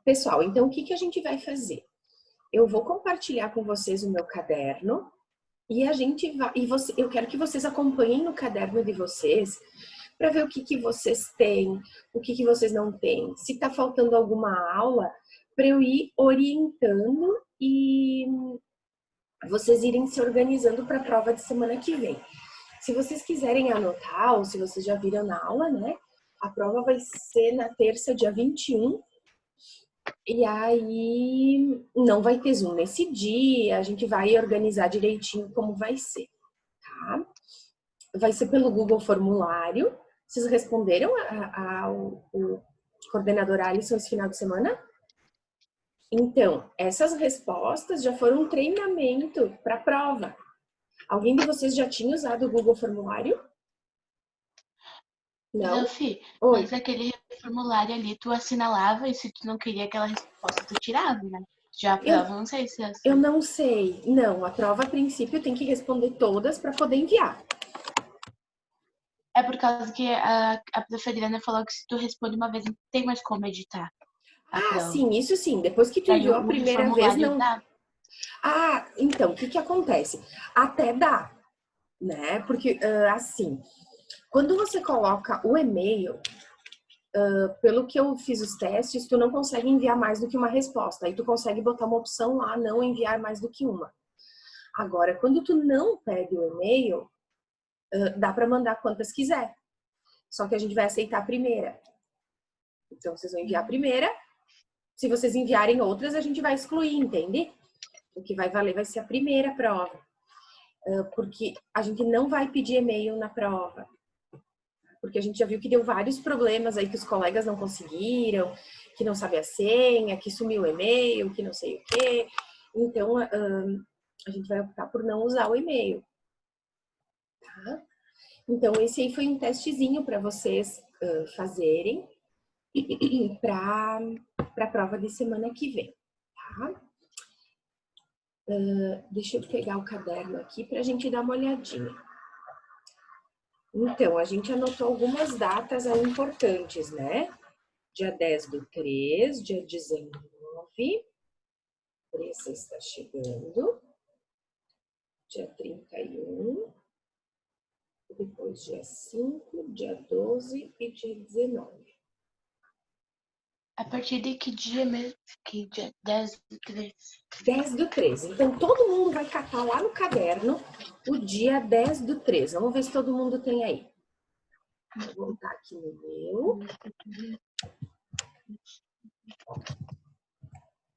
Pessoal, então o que que a gente vai fazer? Eu vou compartilhar com vocês o meu caderno e a gente vai, eu quero que vocês acompanhem no caderno de vocês para ver o que que vocês têm, o que que vocês não têm. Se está faltando alguma aula, para eu ir orientando e vocês irem se organizando para a prova de semana que vem. Se vocês quiserem anotar, ou se vocês já viram na aula, né? A prova vai ser na terça, dia 21. E aí não vai ter Zoom nesse dia, a gente vai organizar direitinho como vai ser, tá? Vai ser pelo Google Formulário. Vocês responderam o coordenador Alisson esse final de semana? Então, essas respostas já foram um treinamento para a prova. Alguém de vocês já tinha usado o Google Formulário? Não? Fih, Oi. mas aquele formulário ali, tu assinalava e se tu não queria aquela resposta, tu tirava, né? Já a prova, não sei se é assim. Eu não sei. Não, a prova, a princípio, tem que responder todas para poder enviar. É por causa que a prof. Adriana falou que se tu responde uma vez, não tem mais como editar a prova. Sim, isso sim. Depois que tu Daí enviou a primeira vez, não... Dá. Então, o que que acontece? Até dá, né? Porque, assim, quando você coloca o e-mail, pelo que eu fiz os testes, tu não consegue enviar mais do que uma resposta. Aí tu consegue botar uma opção lá, não enviar mais do que uma. Agora, quando tu não pede o e-mail, dá para mandar quantas quiser. Só que a gente vai aceitar a primeira. Então, vocês vão enviar a primeira. Se vocês enviarem outras, a gente vai excluir, entende? O que vai valer vai ser a primeira prova. Porque a gente não vai pedir e-mail na prova. Porque a gente já viu que deu vários problemas aí que os colegas não conseguiram, que não sabe a senha, que sumiu o e-mail, que não sei o quê. Então, a gente vai optar por não usar o e-mail. Tá? Então, esse aí foi um testezinho para vocês fazerem para a prova de semana que vem, tá? Deixa eu pegar o caderno aqui para a gente dar uma olhadinha. Então, a gente anotou algumas datas aí importantes, né? Dia 10/3, dia 19, 3 está chegando, dia 31, depois dia 5, dia 12 e dia 19. A partir de que dia mesmo? Que dia? 10/3. 10/3. Então, todo mundo vai catar lá no caderno o dia 10/3. Vamos ver se todo mundo tem aí. Vou voltar aqui no meu.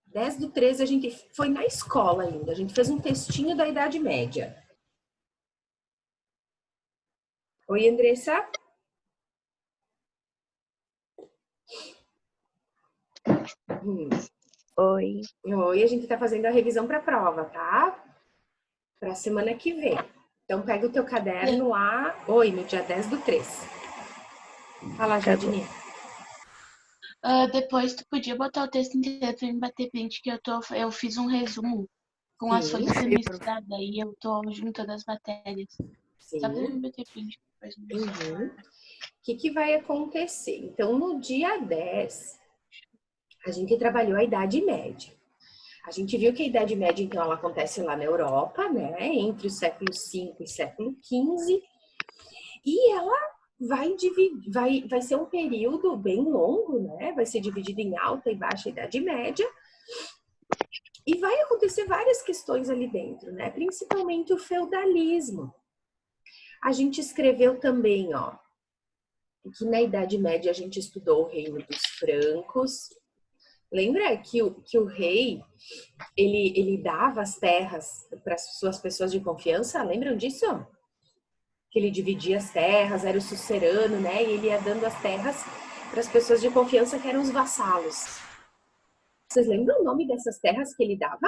10/3 a gente foi na escola ainda. A gente fez um textinho da Idade Média. Oi, Andressa? Oi. Oi, a gente tá fazendo a revisão para a prova, tá? Para semana que vem. Então, pega o teu caderno lá. Oi, no dia 10/3. Fala, Jadinha. Depois tu podia botar o texto inteiro pra me bater print, que eu fiz um resumo com as folhas semestres, daí eu tô juntando as matérias. Sim. Só pra me bater print. O que vai acontecer? Então, no dia 10, a gente trabalhou a Idade Média. A gente viu que a Idade Média, então, ela acontece lá na Europa, né? Entre o século V e o século XV. E ela vai ser um período bem longo, né? Vai ser dividido em alta e baixa Idade Média. E vai acontecer várias questões ali dentro, né? Principalmente o feudalismo. A gente escreveu também, ó, que na Idade Média a gente estudou o reino dos francos. Lembra que o rei, ele dava as terras para as suas pessoas de confiança? Lembram disso? Que ele dividia as terras, era o sucerano, né? E ele ia dando as terras para as pessoas de confiança que eram os vassalos. Vocês lembram o nome dessas terras que ele dava?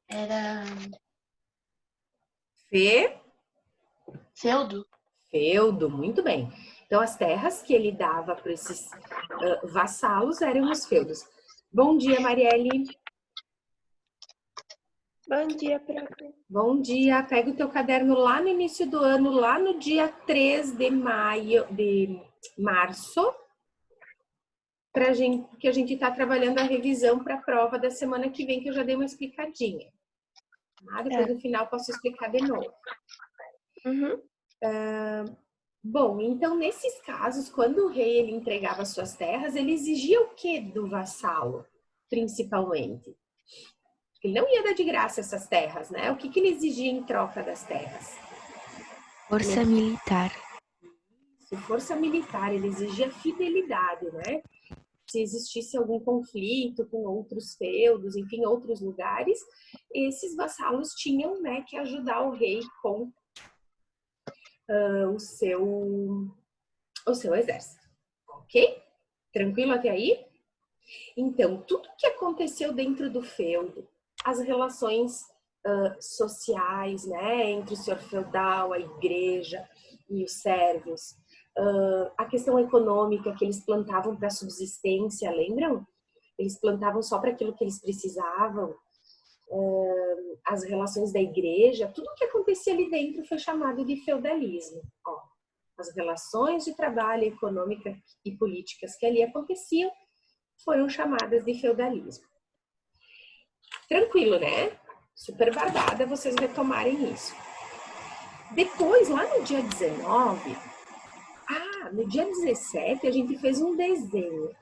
Era... Feudo, muito bem. Então, as terras que ele dava para esses vassalos eram os feudos. Bom dia, Marielle. Bom dia, prof. Bom dia. Pega o teu caderno lá no início do ano, lá no dia 3 de março. pra gente, porque a gente está trabalhando a revisão para a prova da semana que vem, que eu já dei uma explicadinha. Tá? Depois no final posso explicar de novo. Uhum. Bom, então nesses casos, quando o rei ele entregava suas terras, ele exigia o que do vassalo, principalmente? Ele não ia dar de graça essas terras, né? O que ele exigia em troca das terras? Força militar. Força militar, ele exigia fidelidade, né? Se existisse algum conflito com outros feudos, enfim, outros lugares, esses vassalos tinham, né, que ajudar o rei com o seu exército, ok? Tranquilo até aí? Então, tudo que aconteceu dentro do feudo, as relações sociais, né, entre o senhor feudal, a igreja e os servos, a questão econômica que eles plantavam para subsistência, lembram? Eles plantavam só para aquilo que eles precisavam, as relações da igreja, tudo que acontecia ali dentro foi chamado de feudalismo. Ó, as relações de trabalho, econômica e políticas que ali aconteciam foram chamadas de feudalismo. Tranquilo, né? Super barbada vocês retomarem isso. Depois, lá no dia 19, no dia 17, a gente fez um desenho.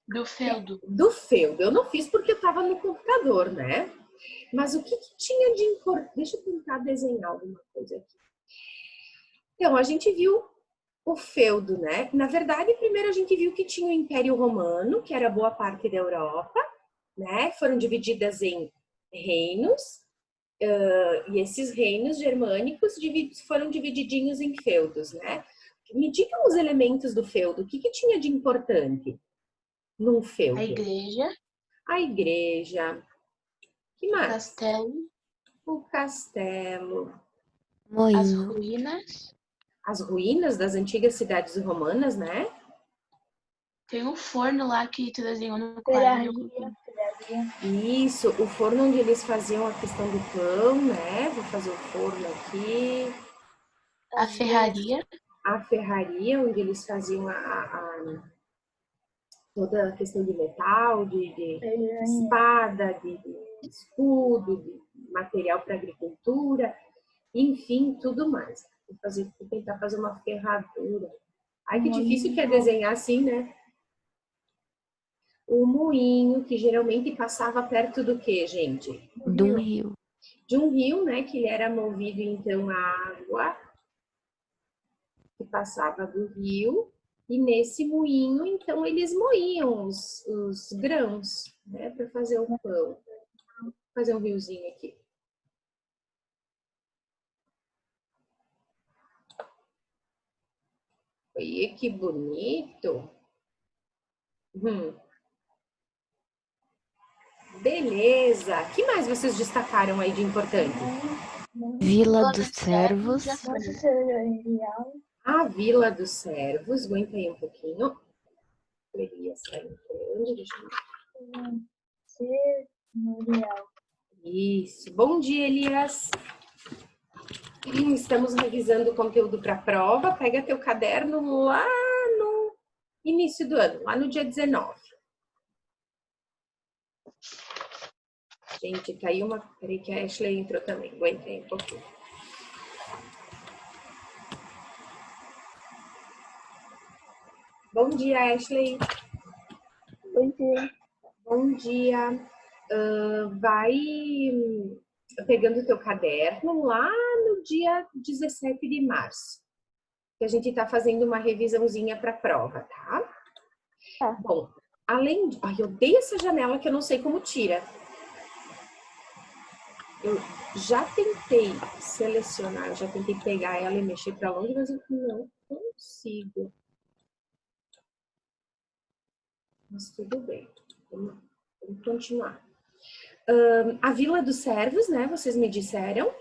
Do feudo. Do feudo. Eu não fiz porque eu estava no computador, né? Mas o que tinha de importante? Deixa eu tentar desenhar alguma coisa aqui. Então, a gente viu o feudo, né? Na verdade, primeiro a gente viu que tinha o Império Romano, que era boa parte da Europa, né? Foram divididas em reinos, e esses reinos germânicos foram divididinhos em feudos, né? Me digam os elementos do feudo, o que tinha de importante num feudo? A igreja. A igreja. Que mais? Castelo. O castelo. Moinho. As ruínas. As ruínas das antigas cidades romanas, né? Tem um forno lá que tu desenhou no quadro. Isso, o forno onde eles faziam a questão do pão, né? Vou fazer o forno aqui. A ferraria. A ferraria, onde eles faziam toda a questão de metal, de espada, de escudo, de material para agricultura, enfim, tudo mais. Vou tentar fazer uma ferradura. Ai, que difícil que é desenhar assim, né? O moinho, que geralmente passava perto do quê, gente? De um rio. De um rio, né? Que ele era movido, então, a água que passava do rio. E nesse moinho, então, eles moíam os grãos, né? Para fazer o pão. Vou fazer um riozinho aqui. Olha que bonito. Beleza. O que mais vocês destacaram aí de importante? Vila dos Servos. A Vila dos Servos. Aguenta aí um pouquinho. Elias está entrando. Deixa eu... Isso. Bom dia, Elias. Estamos revisando o conteúdo para a prova. Pega teu caderno lá no início do ano, lá no dia 19. Gente, caiu uma... Peraí que a Ashley entrou também. Aguenta aí um pouquinho. Bom dia, Ashley. Bom dia. Bom dia. Vai pegando o teu caderno lá no dia 17 de março. Que a gente está fazendo uma revisãozinha para a prova, tá? Tá. Bom, além de... Ai, eu odeio essa janela que eu não sei como tira. Eu já tentei selecionar, já tentei pegar ela e mexer para longe, mas eu não consigo. Mas tudo bem. Vamos continuar. A Vila dos Servos, né? Vocês me disseram.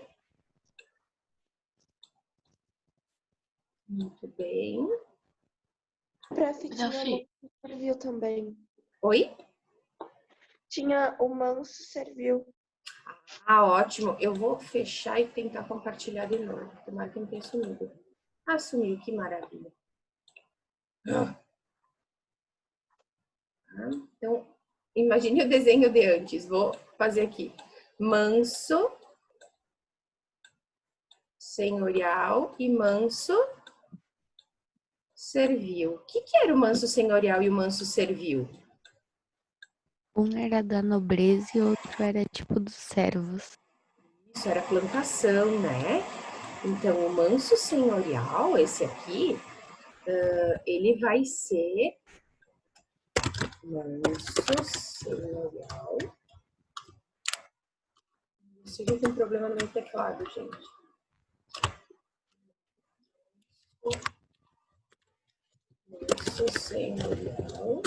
Muito bem. Prof, serviu também. Oi? Tinha o manso serviu. Ah, ótimo. Eu vou fechar e tentar compartilhar de novo. Tomara que não tenha sumido. Assumiu, que maravilha. Então, imagine o desenho de antes. Vou fazer aqui. Manso, senhorial e manso, servil. O que era o manso senhorial e o manso servil? Um era da nobreza e outro era tipo dos servos. Isso era plantação, né? Então, o manso senhorial, esse aqui, ele vai ser manso senhorial. Se eu tem problema no meu teclado, gente. Manso senhorial.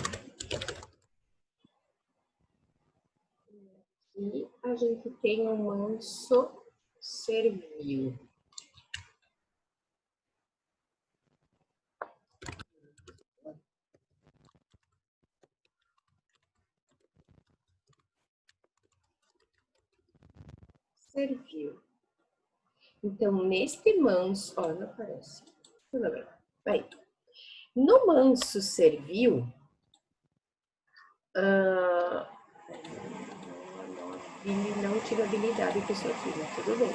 E a gente tem o manso servil. Servil. Então, neste manso... Ó, não aparece. Tudo bem. Aí. No manso servil... não tive habilidade com isso aqui, mas tudo bem.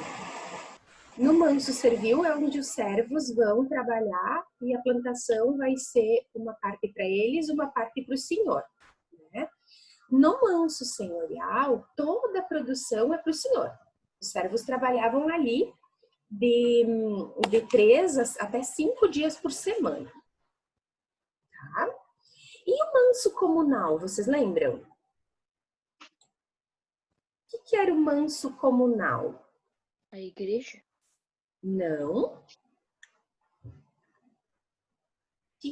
No manso servil é onde os servos vão trabalhar e a plantação vai ser uma parte para eles, uma parte para o senhor. Né? No manso senhorial, toda a produção é para o senhor. Os servos trabalhavam ali de 3 até 5 dias por semana. Tá? E o manso comunal, vocês lembram? O que era o manso comunal? A igreja? Não.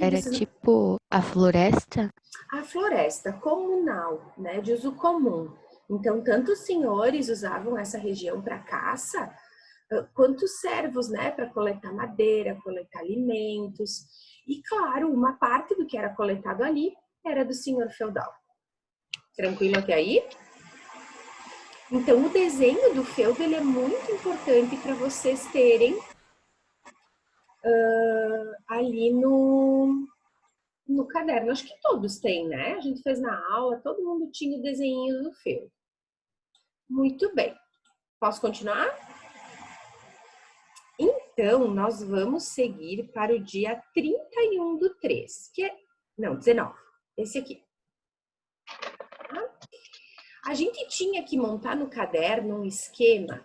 Era tipo a floresta? A floresta comunal, né, de uso comum. Então, tanto os senhores usavam essa região para caça, quanto os servos, né, para coletar madeira, coletar alimentos. E, claro, uma parte do que era coletado ali era do senhor feudal. Tranquilo até aí? Então, o desenho do feudo ele é muito importante para vocês terem ali no caderno. Acho que todos têm, né? A gente fez na aula, todo mundo tinha o desenho do feudo. Muito bem. Posso continuar? Então, nós vamos seguir para o dia 31/3, que é... Não, 19. Esse aqui. Tá? A gente tinha que montar no caderno um esquema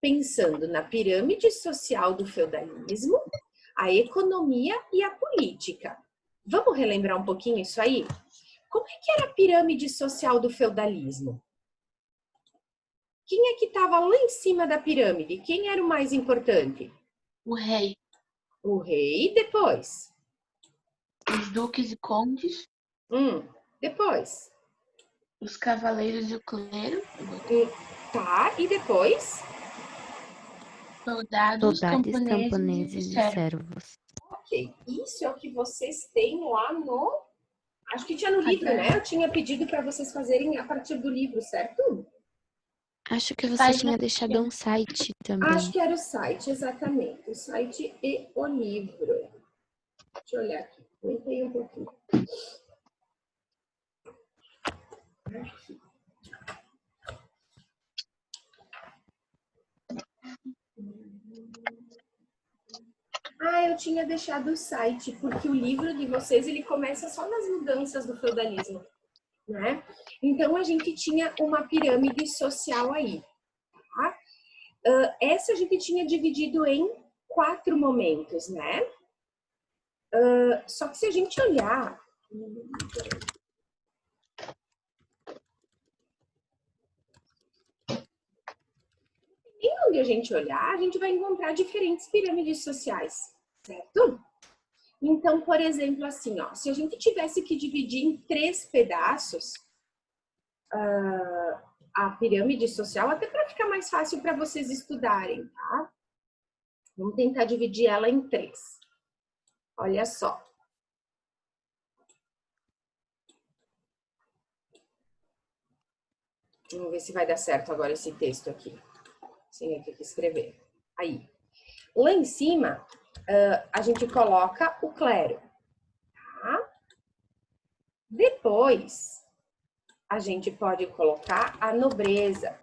pensando na pirâmide social do feudalismo, a economia e a política. Vamos relembrar um pouquinho isso aí? Como é que era a pirâmide social do feudalismo? Quem é que estava lá em cima da pirâmide? Quem era o mais importante? O rei, O rei, depois. os duques e condes, Depois. os cavaleiros e o clero, Tá, e depois? soldados, Soldados, camponeses e camponeses e servos. servos. Ok, isso é o que vocês têm lá no... Acho que tinha no livro, né? Eu tinha pedido para vocês fazerem a partir do livro, certo? Acho que você Página tinha deixado um site também. Acho que era o site, exatamente. O site e o livro. Deixa eu olhar aqui. Aumentei um pouquinho. Aqui. Eu tinha deixado o site, porque o livro de vocês, ele começa só nas mudanças do feudalismo, né? Então, a gente tinha uma pirâmide social aí, tá? Essa a gente tinha dividido em 4 momentos, né? Só que se a gente olhar... E onde a gente olhar, a gente vai encontrar diferentes pirâmides sociais, certo? Então, por exemplo, assim, ó, se a gente tivesse que dividir em 3 pedaços a pirâmide social, até para ficar mais fácil para vocês estudarem, tá? Vamos tentar dividir ela em 3. Olha só. Vamos ver se vai dar certo agora esse texto aqui. Sem eu ter que escrever. Aí. Lá em cima, a gente coloca o clero, tá? Depois, a gente pode colocar a nobreza.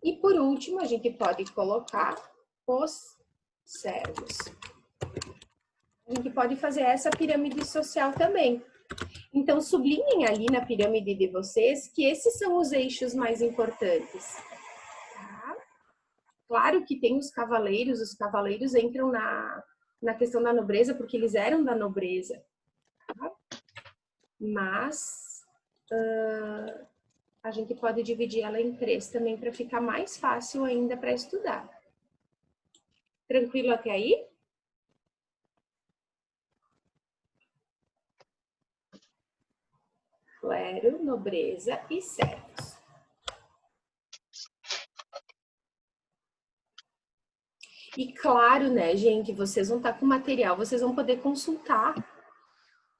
E por último, a gente pode colocar os servos. A gente pode fazer essa pirâmide social também. Então, sublinhem ali na pirâmide de vocês que esses são os eixos mais importantes. Tá? Claro que tem os cavaleiros entram na questão da nobreza, porque eles eram da nobreza. Tá? Mas a gente pode dividir ela em 3 também, para ficar mais fácil ainda para estudar. Tranquilo até aí? Clero, nobreza e servos. E claro, né, gente, vocês vão estar com material, vocês vão poder consultar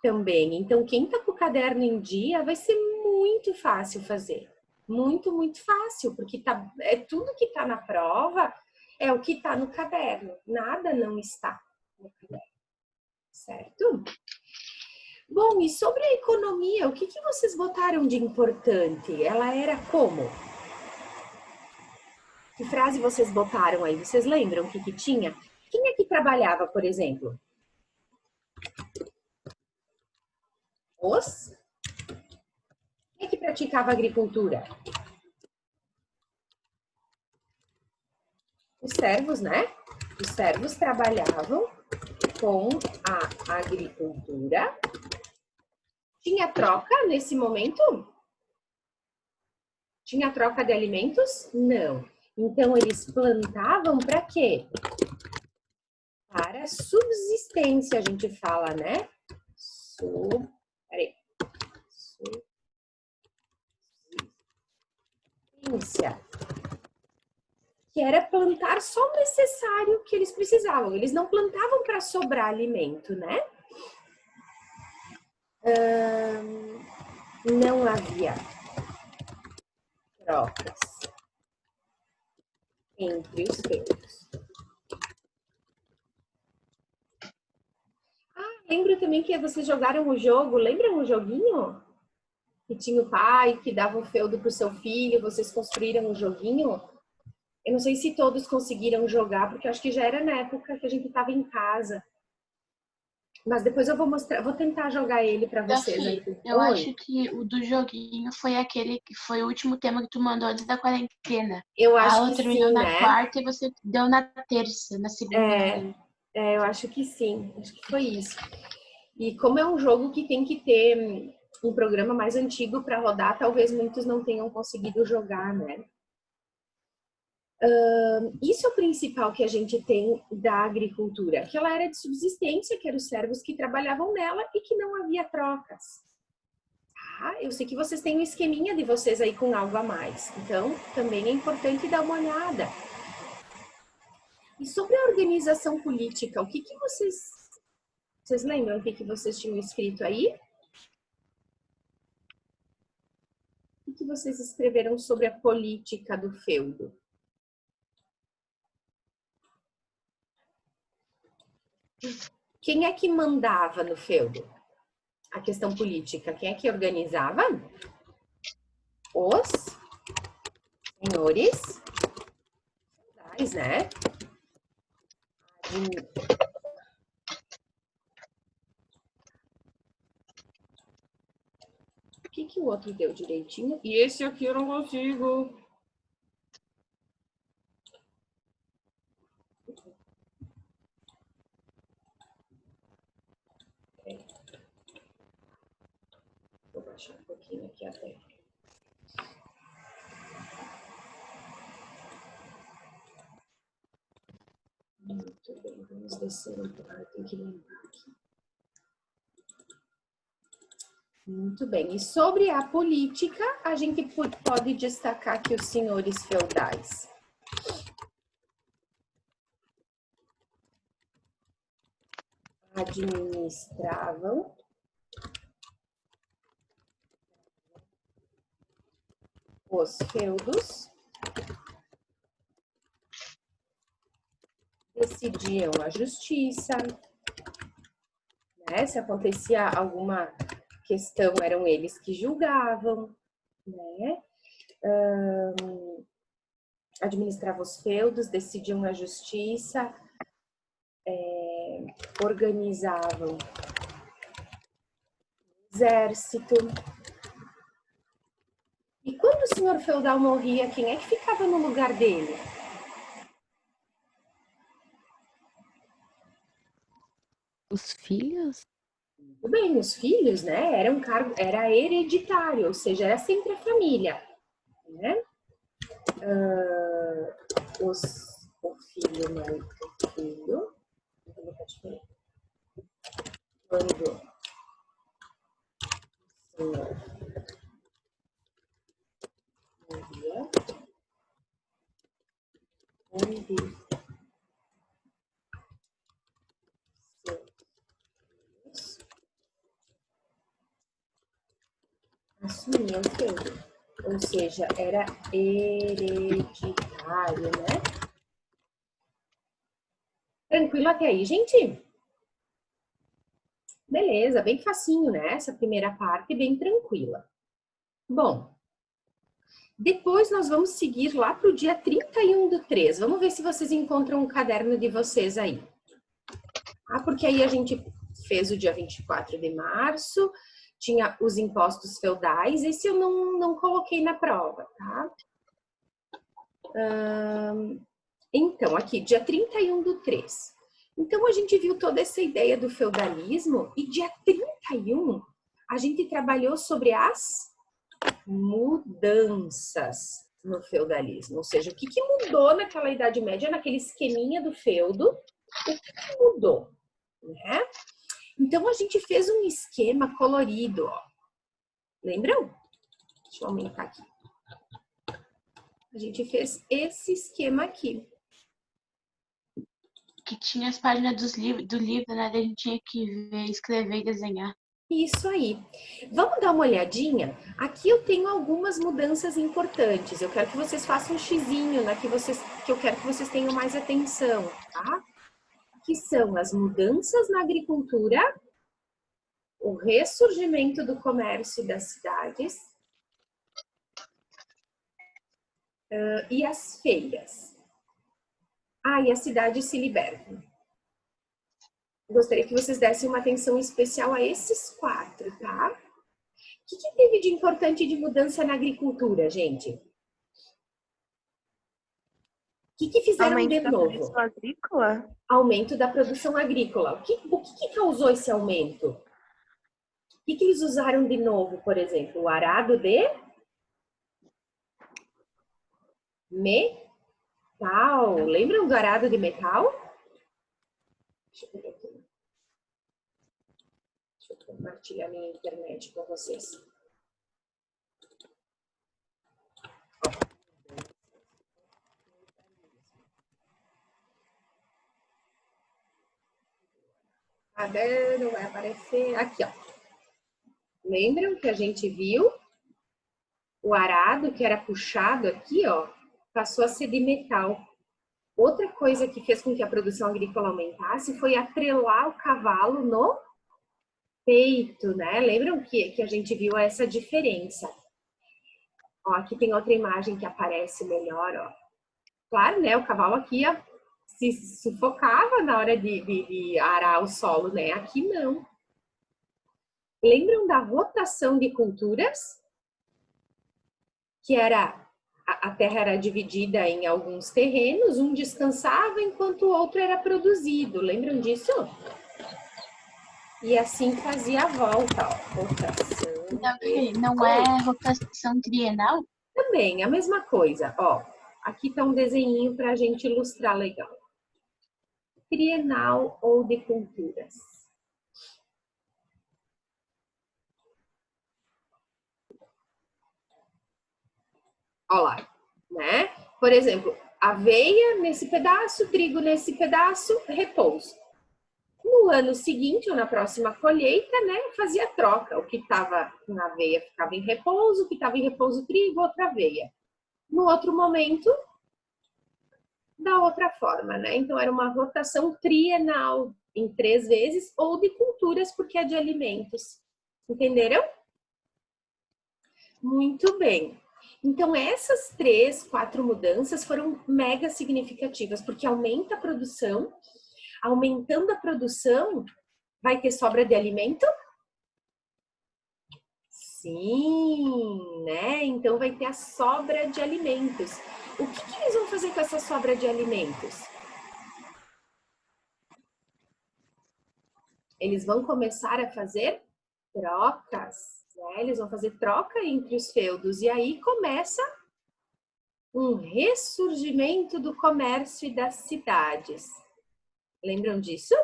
também. Então, quem tá com o caderno em dia, vai ser muito fácil fazer. Muito, muito fácil, porque é tudo que tá na prova é o que tá no caderno. Nada não está no caderno, certo? Bom, e sobre a economia, o que vocês botaram de importante? Ela era como? Que frase vocês botaram aí? Vocês lembram o que tinha? Quem é que trabalhava, por exemplo? Quem é que praticava agricultura? Os servos, né? Os servos trabalhavam com a agricultura. Tinha troca nesse momento? Tinha troca de alimentos? Não. Então, eles plantavam para quê? Para subsistência, a gente fala, né? Subsistência. Que era plantar só o necessário que eles precisavam. Eles não plantavam para sobrar alimento, né? Não havia trocas entre os feudos. Lembro também que vocês jogaram o jogo, lembram o joguinho? Que tinha o pai que dava um feudo para o seu filho, vocês construíram um joguinho? Eu não sei se todos conseguiram jogar, porque eu acho que já era na época que a gente estava em casa. Mas depois eu vou mostrar, vou tentar jogar ele para vocês. Eu acho que o do joguinho foi aquele que foi o último tema que tu mandou antes da quarentena. Eu acho a aula que terminou sim, na né? quarta e você deu na terça, na segunda. Eu acho que sim, acho que foi isso. E como é um jogo que tem que ter um programa mais antigo para rodar, talvez muitos não tenham conseguido jogar, né? Isso é o principal que a gente tem da agricultura, que ela era de subsistência, que eram os servos que trabalhavam nela e que não havia trocas. Tá? Eu sei que vocês têm um esqueminha de vocês aí com algo a mais, então também é importante dar uma olhada. E sobre a organização política, o que vocês lembram o que vocês tinham escrito aí? O que vocês escreveram sobre a política do feudo? Quem é que mandava no feudo? A questão política, quem é que organizava? Os senhores feudais, né? O que o outro deu direitinho? E esse aqui eu não consigo. Vou baixar um pouquinho aqui a tela. Muito bem, vamos descer um pouco, eu tenho que lembrar aqui. Muito bem, e sobre a política, a gente pode destacar aqui os senhores feudais. Administravam os feudos de decidiam a justiça, né? Se acontecia alguma questão, eram eles que julgavam, né? Administravam os feudos, decidiam a justiça, organizavam o exército. E quando o senhor feudal morria, quem é que ficava no lugar dele? Os filhos? Tudo bem, os filhos, né? Era um cargo, era hereditário, ou seja, era sempre a família, né? O filho, mãe, o filho. Vou colocar diferente. Quando o senhor morria, onde seus assumiam o feudo. Ou seja, era hereditário, né? Tranquilo até aí, gente? Beleza, bem facinho, né? Essa primeira parte bem tranquila. Bom, depois nós vamos seguir lá para o dia 31/3. Vamos ver se vocês encontram o caderno de vocês aí. Porque aí a gente fez o dia 24 de março, tinha os impostos feudais, esse eu não coloquei na prova, tá? Então, aqui, dia 31/3. Então, a gente viu toda essa ideia do feudalismo e dia 31 a gente trabalhou sobre as mudanças no feudalismo. Ou seja, o que mudou naquela Idade Média, naquele esqueminha do feudo, o que mudou, né? Então, a gente fez um esquema colorido, ó. Lembram? Deixa eu aumentar aqui. A gente fez esse esquema aqui. Que tinha as páginas do livro, né? A gente tinha que ver, escrever e desenhar. Isso aí. Vamos dar uma olhadinha? Aqui eu tenho algumas mudanças importantes. Eu quero que vocês façam um xizinho na que eu quero que vocês tenham mais atenção, tá? Que são as mudanças na agricultura, o ressurgimento do comércio das cidades e as feiras. E a cidade se liberta. Gostaria que vocês dessem uma atenção especial a esses 4, tá? O que teve de importante de mudança na agricultura, gente? O que fizeram Aumento de da novo? produção agrícola? Aumento da produção agrícola. O que causou esse aumento? O que eles usaram de novo, por exemplo? O arado de metal. Lembram do arado de metal? Deixa eu pegar aqui. Deixa eu compartilhar minha internet com vocês. Não vai aparecer. Aqui, ó. Lembram que a gente viu? O arado que era puxado aqui, ó, passou a ser de metal. Outra coisa que fez com que a produção agrícola aumentasse foi atrelar o cavalo no peito, né? Lembram que a gente viu essa diferença? Ó, aqui tem outra imagem que aparece melhor, ó. Claro, né? O cavalo aqui ó, se sufocava na hora de arar o solo, né? Aqui não. Lembram da rotação de culturas? Que era, a terra era dividida em alguns terrenos, um descansava enquanto o outro era produzido. Lembram disso? E assim fazia a volta, ó. Rotação. Não é rotação trienal? Também, a mesma coisa, ó. Aqui tá um desenhinho para a gente ilustrar legal. Trienal ou de culturas. Olha lá, né? Por exemplo, aveia nesse pedaço, trigo nesse pedaço, repouso. No ano seguinte, ou na próxima colheita, né, fazia troca. O que estava na aveia ficava em repouso, o que estava em repouso, trigo, outra aveia. No outro momento, da outra forma, né? Então, era uma rotação trienal em 3 vezes, ou de culturas, porque é de alimentos. Entenderam? Muito bem. Então, essas 3, 4 mudanças foram mega significativas, porque aumenta a produção. Aumentando a produção, vai ter sobra de alimento? Sim, né? Então, vai ter a sobra de alimentos. O que eles vão fazer com essa sobra de alimentos? Eles vão começar a fazer trocas, né? Eles vão fazer troca entre os feudos. E aí começa um ressurgimento do comércio e das cidades. Lembram disso?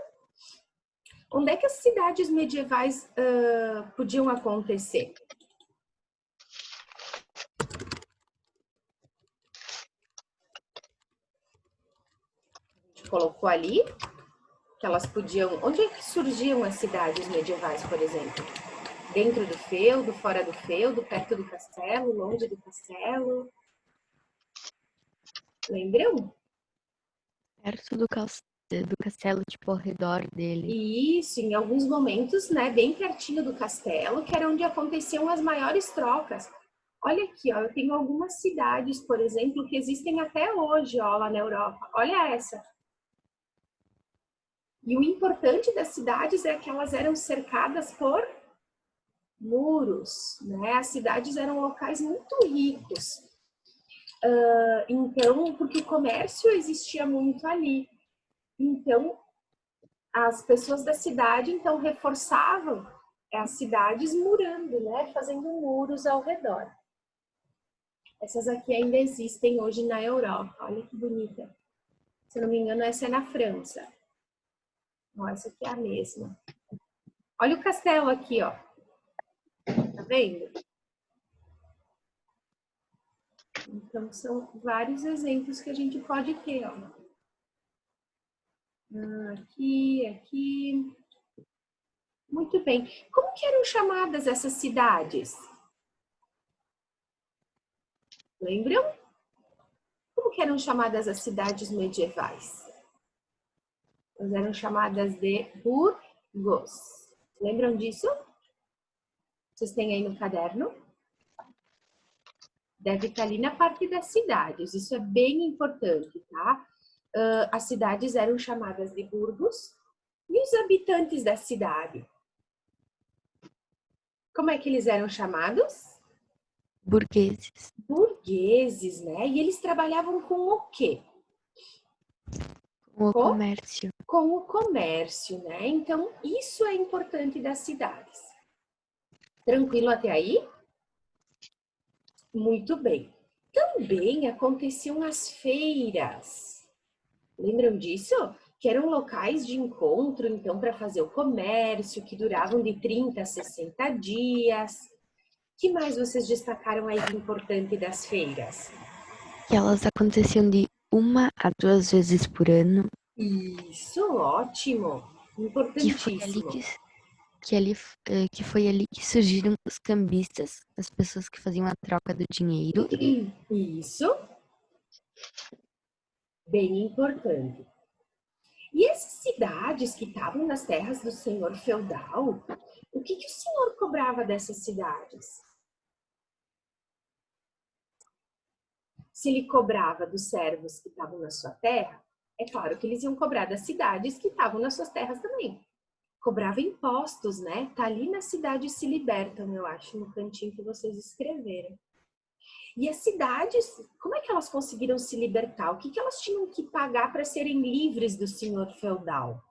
Onde é que as cidades medievais podiam acontecer? A gente colocou ali que elas podiam... Onde é que surgiam as cidades medievais, por exemplo? Dentro do feudo, fora do feudo, perto do castelo, longe do castelo? Lembram? Perto do castelo, tipo, ao redor dele. Isso, em alguns momentos, né, bem pertinho do castelo, que era onde aconteciam as maiores trocas. Olha aqui, ó, eu tenho algumas cidades, por exemplo, que existem até hoje, ó, lá na Europa. Olha essa. E o importante das cidades é que elas eram cercadas por muros, né? As cidades eram locais muito ricos. Então, porque o comércio existia muito ali. Então, as pessoas da cidade, então, reforçavam as cidades murando, né? Fazendo muros ao redor. Essas aqui ainda existem hoje na Europa. Olha que bonita. Se não me engano, essa é na França. Ó, essa aqui é a mesma. Olha o castelo aqui, ó. Tá vendo? Então, são vários exemplos que a gente pode ter, ó. Aqui. Muito bem. Como que eram chamadas essas cidades? Lembram? Como que eram chamadas as cidades medievais? Elas eram chamadas de burgos. Lembram disso? Vocês têm aí no caderno? Deve estar ali na parte das cidades. Isso é bem importante, tá? As cidades eram chamadas de burgos e os habitantes da cidade. Como é que eles eram chamados? Burgueses. Burgueses, né? E eles trabalhavam com o quê? Com o comércio. Com o comércio, né? Então, isso é importante das cidades. Tranquilo até aí? Muito bem. Também aconteciam as feiras. Lembram disso? Que eram locais de encontro, então, para fazer o comércio, que duravam de 30 a 60 dias. O que mais vocês destacaram aí de importante das feiras? Que elas aconteciam de 1 a 2 vezes por ano. Isso, ótimo. Importantíssimo. Que foi ali que surgiram os cambistas, as pessoas que faziam a troca do dinheiro. Isso. Bem importante. E essas cidades que estavam nas terras do senhor feudal, o que o senhor cobrava dessas cidades? Se ele cobrava dos servos que estavam na sua terra, é claro que eles iam cobrar das cidades que estavam nas suas terras também. Cobrava impostos, né? Tá ali na cidade Se Libertam, eu acho, no cantinho que vocês escreveram. E as cidades, como é que elas conseguiram se libertar? O que elas tinham que pagar para serem livres do senhor feudal?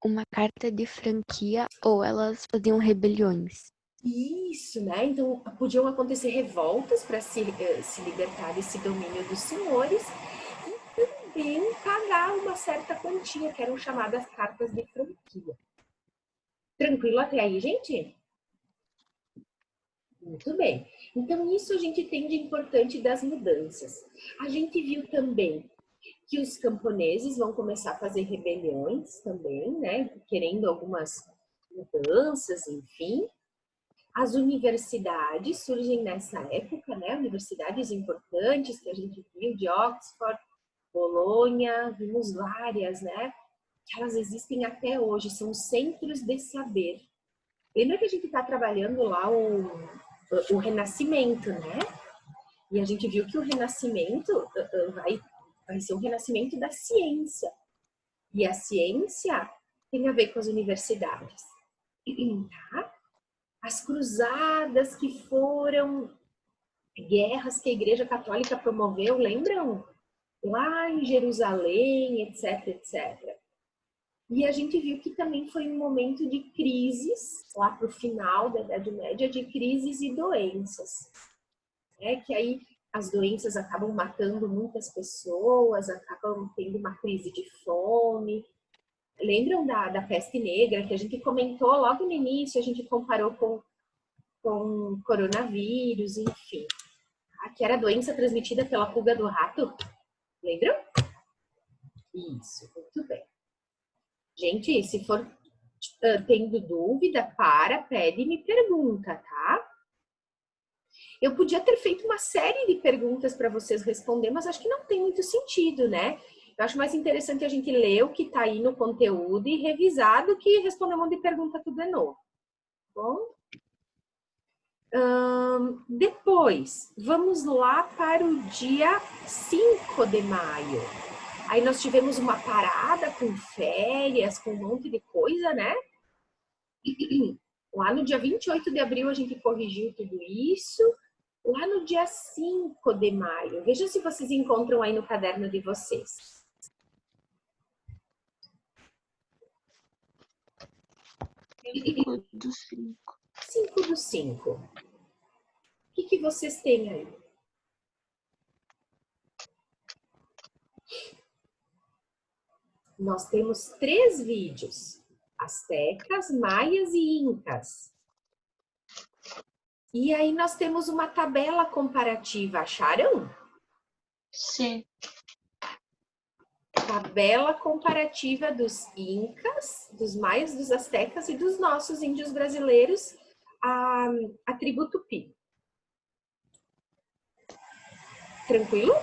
Uma carta de franquia ou elas faziam rebeliões. Isso, né? Então, podiam acontecer revoltas para se libertar desse domínio dos senhores e também pagar uma certa quantia, que eram chamadas cartas de franquia. Tranquilo até aí, gente? Muito bem. Então, isso a gente tem de importante das mudanças. A gente viu também que os camponeses vão começar a fazer rebeliões também, né? Querendo algumas mudanças, enfim. As universidades surgem nessa época, né? Universidades importantes que a gente viu, de Oxford, Bolonha, vimos várias, né? Que elas existem até hoje, são centros de saber. Lembra que a gente está trabalhando lá o Renascimento, né? E a gente viu que o Renascimento vai ser um renascimento da ciência. E a ciência tem a ver com as universidades. Tá? As cruzadas que foram guerras que a Igreja Católica promoveu, lembram? Lá em Jerusalém, etc, etc. E a gente viu que também foi um momento de crises, lá para o final da Idade Média, de crises e doenças. Que aí as doenças acabam matando muitas pessoas, acabam tendo uma crise de fome. Lembram da peste negra, que a gente comentou logo no início, a gente comparou com coronavírus, enfim. Que era a doença transmitida pela pulga do rato. Lembram? Isso, muito bem. Gente, se for tendo dúvida, pede e me pergunta, tá? Eu podia ter feito uma série de perguntas para vocês responder, mas acho que não tem muito sentido, né? Eu acho mais interessante a gente ler o que está aí no conteúdo e revisar do que responder um monte de pergunta tudo de novo. Bom? Depois, vamos lá para o dia 5 de maio. Aí nós tivemos uma parada com férias, com um monte de coisa, né? Lá no dia 28 de abril a gente corrigiu tudo isso. Lá no dia 5 de maio, veja se vocês encontram aí no caderno de vocês. 5/5. 5/5. O que vocês têm aí? Nós temos 3 vídeos. Astecas, maias e incas. E aí nós temos uma tabela comparativa, acharam? Sim. Tabela comparativa dos incas, dos maias, dos astecas e dos nossos índios brasileiros, a tribo Tupi. Tranquilo?